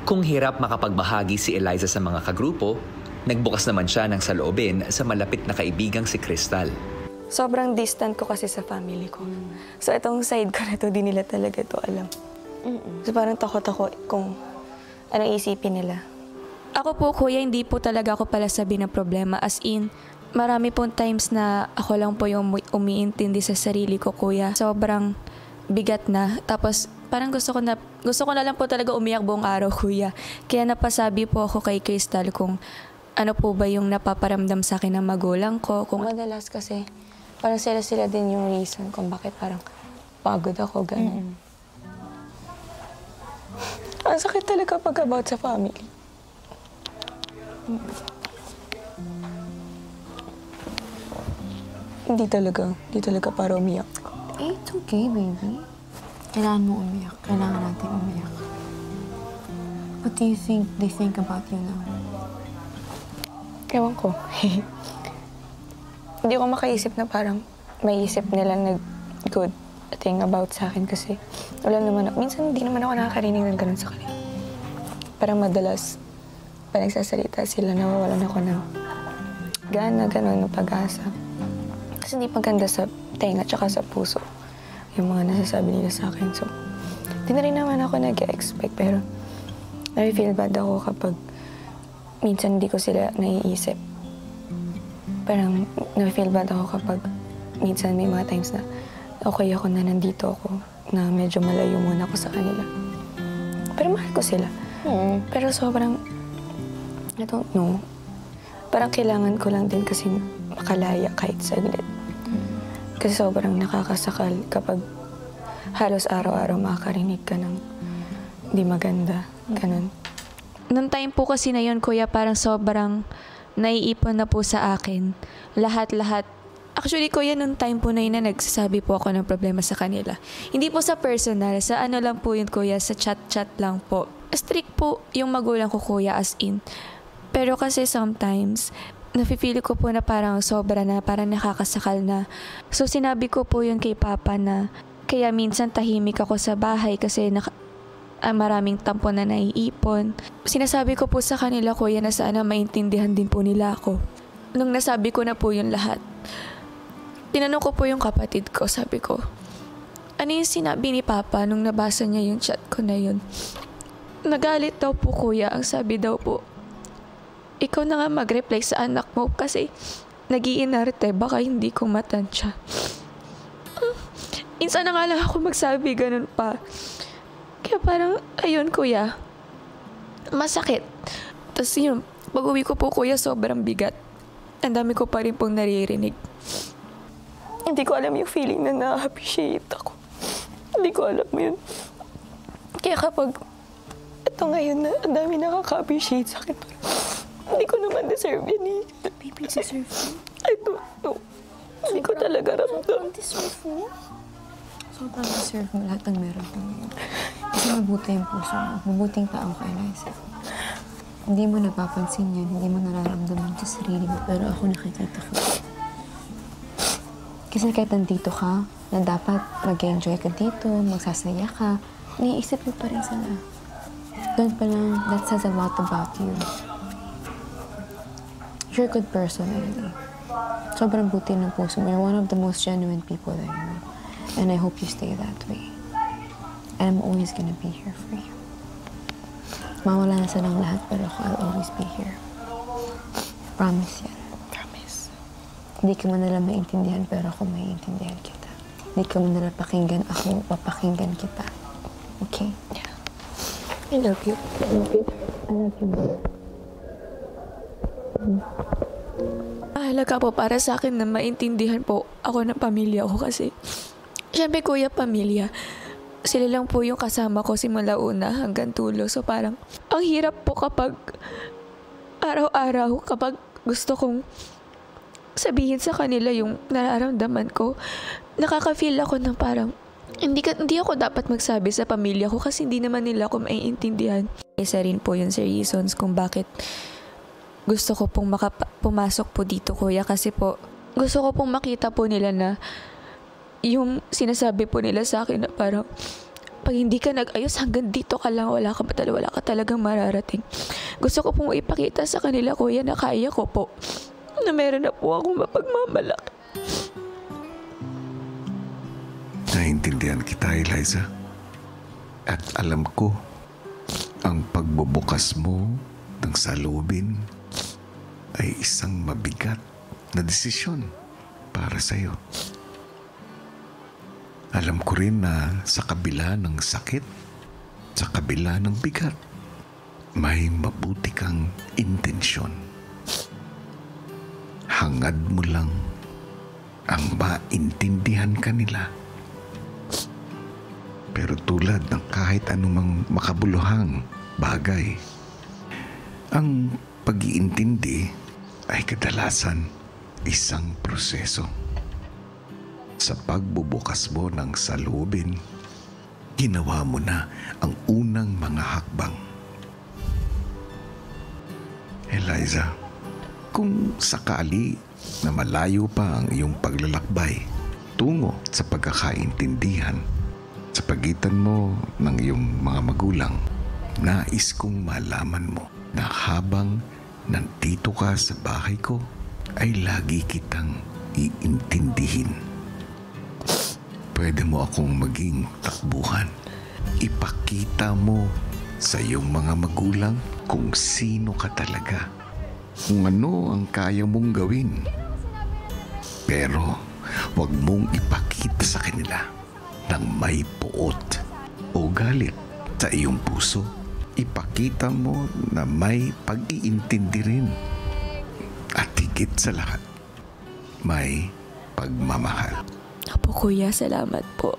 Kung hirap makapagbahagi si Eliza sa mga kagrupo, nagbukas naman siya ng saloobin sa malapit na kaibigang si Crystal. Sobrang distant ko kasi sa family ko. So itong side ko na to, di nila talaga to alam. So parang takot ako kung anong isipin nila. Ako po, kuya, hindi po talaga ako pala sabi ng problema. As in, marami pong times na ako lang po yung umiintindi sa sarili ko, kuya. Sobrang bigat na. Tapos parang gusto ko na lang po talaga umiyak buong araw, kuya. Kaya napasabi po ako kay Crystal kung ano po ba yung napaparamdam sa akin ng magulang ko. Kung madalas kasi, parang sila din yung reason kung bakit parang pagod ako, gano'n. Ang sakit talaga pag about sa family. Hindi talaga para umiyak. It's okay, baby. Kailangan mo umiyak. Kailangan natin umiyak. What do you think they think about you now? Ewan ko. Hindi ko makaisip na parang may isip nila na good thing about sa akin kasi wala naman. Minsan hindi naman ako nakakarinig ng ganun sa kanila. Parang madalas pa nagsasalita sila, nawawalan ako ng gana, gano'n, ng pag-asa. Kasi hindi maganda sa tenga tsaka sa puso yung mga nasasabi nila sa akin. So, di na rin naman ako nag-expect pero I-feel bad ako kapag minsan hindi ko sila naiisip. Parang na-feel bad ako kapag minsan may mga times na okay ako na nandito ako, na medyo malayo muna ako sa kanila. Pero mahal ko sila. Pero sobrang, I don't know, parang kailangan ko lang din kasi makalaya kahit saglit. Kasi sobrang nakakasakal kapag halos araw-araw makakarinig ka ng di maganda, ganun. Nung time po kasi na yun, kuya, parang sobrang naiipon na po sa akin. Lahat-lahat. Actually, kuya, nung time po na yun na nagsasabi po ako ng problema sa kanila. Hindi po sa personal, sa ano lang po yun, kuya, sa chat-chat lang po. Strict po yung magulang ko, kuya, as in. Pero kasi sometimes, nafe-feel ko po na parang sobra na, parang nakakasakal na. So, sinabi ko po yun kay Papa na kaya minsan tahimik ako sa bahay kasi maraming tampo na naiipon. Sinasabi ko po sa kanila, kuya, na sana maintindihan din po nila ako. Nung nasabi ko na po yung lahat, tinanong ko po yung kapatid ko, sabi ko, ano yung sinabi ni Papa nung nabasa niya yung chat ko na yun? Nagalit daw po, kuya. Ang sabi daw po, ikaw na nga mag-reply sa anak mo kasi nag-iinarte, baka hindi ko matansya. Minsan na nga lang ako magsabi ganun pa. Kaya parang, ayun, kuya, masakit. Tapos yun, pag-uwi ko po, kuya, sobrang bigat. Ang dami ko pa rin pong naririnig. Hindi ko alam yung feeling na na-appreciate ako. Hindi ko alam yun. Kaya kapag ito ngayon na ang dami nakaka-appreciate sa akin, hindi ko naman deserve yan eh. Baby, deserve mo? I don't know. Hindi ko talaga ramdam. Deserve mo? Sobrang deserve mo lahat ng meron ko ngayon. Kasi mabuti yung puso mo. Mabuting tao ka, Eliza. Hindi mo napapansin yan. Hindi mo nararamdaman sa sarili mo. Pero ako nakikita ko. Kasi kahit nandito ka, na dapat mag-enjoy ka dito, magsasaya ka, iniisip mo pa rin sila. Doon pa lang, that says a lot about you. You're a good person, Ellie. Sobrang buti ng puso mo. You're one of the most genuine people that I know. And I hope you stay that way. And I'm always gonna be here for you. Mawala na silang lahat, pero ako, I'll always be here. Promise yan. Promise. Hindi ka man nila maintindihan, pero ako maiintindihan kita. Hindi ka man nila pakinggan, ako papakinggan kita. Okay? Yeah. I love you. I love you. I love you more. Mahalaga po para sa akin na maintindihan po ako ng pamilya ko kasi syempre, kuya, pamilya. Sila lang po yung kasama ko simula una hanggang tulo. So parang ang hirap po kapag araw-araw, kapag gusto kong sabihin sa kanila yung nararamdaman ko, nakaka-feel ako ng parang hindi ako dapat magsabi sa pamilya ko kasi hindi naman nila ako maiintindihan. Isa rin po yun sa reasons kung bakit gusto ko pong pumasok po dito, kuya, kasi po gusto ko pong makita po nila na yung sinasabi po nila sa akin na parang Pag hindi ka nag-ayos, hanggang dito ka lang, wala ka talagang mararating. Gusto ko pong ipakita sa kanila, kuya, na kaya ko po. Na meron na po akong mapagmamalaki. Naintindihan kita, Eliza. At alam ko, ang pagbubukas mo ng saloobin ay isang mabigat na desisyon para sa'yo. Alam ko rin na sa kabila ng sakit, sa kabila ng bigat, may mabuti kang intensyon. Hangad mo lang ang maintindihan kanila. Pero tulad ng kahit anumang makabuluhang bagay, ang pag-iintindi ay kadalasan isang proseso. Sa pagbubukas mo ng saloobin, ginawa mo na ang unang mga hakbang. Eliza, kung sakali na malayo pa ang iyong paglalakbay tungo sa pagkakaintindihan sa pagitan mo ng iyong mga magulang, nais kong malaman mo na habang nandito ka sa bahay ko, ay lagi kitang iintindihin. Pwede mo akong maging takbuhan. Ipakita mo sa iyong mga magulang kung sino ka talaga, kung ano ang kaya mong gawin. Pero huwag mong ipakita sa kanila ng may puot o galit sa iyong puso. Ipakita mo na may pag-iintindi rin. At higit sa lahat, may pagmamahal. Opo, kuya, salamat po.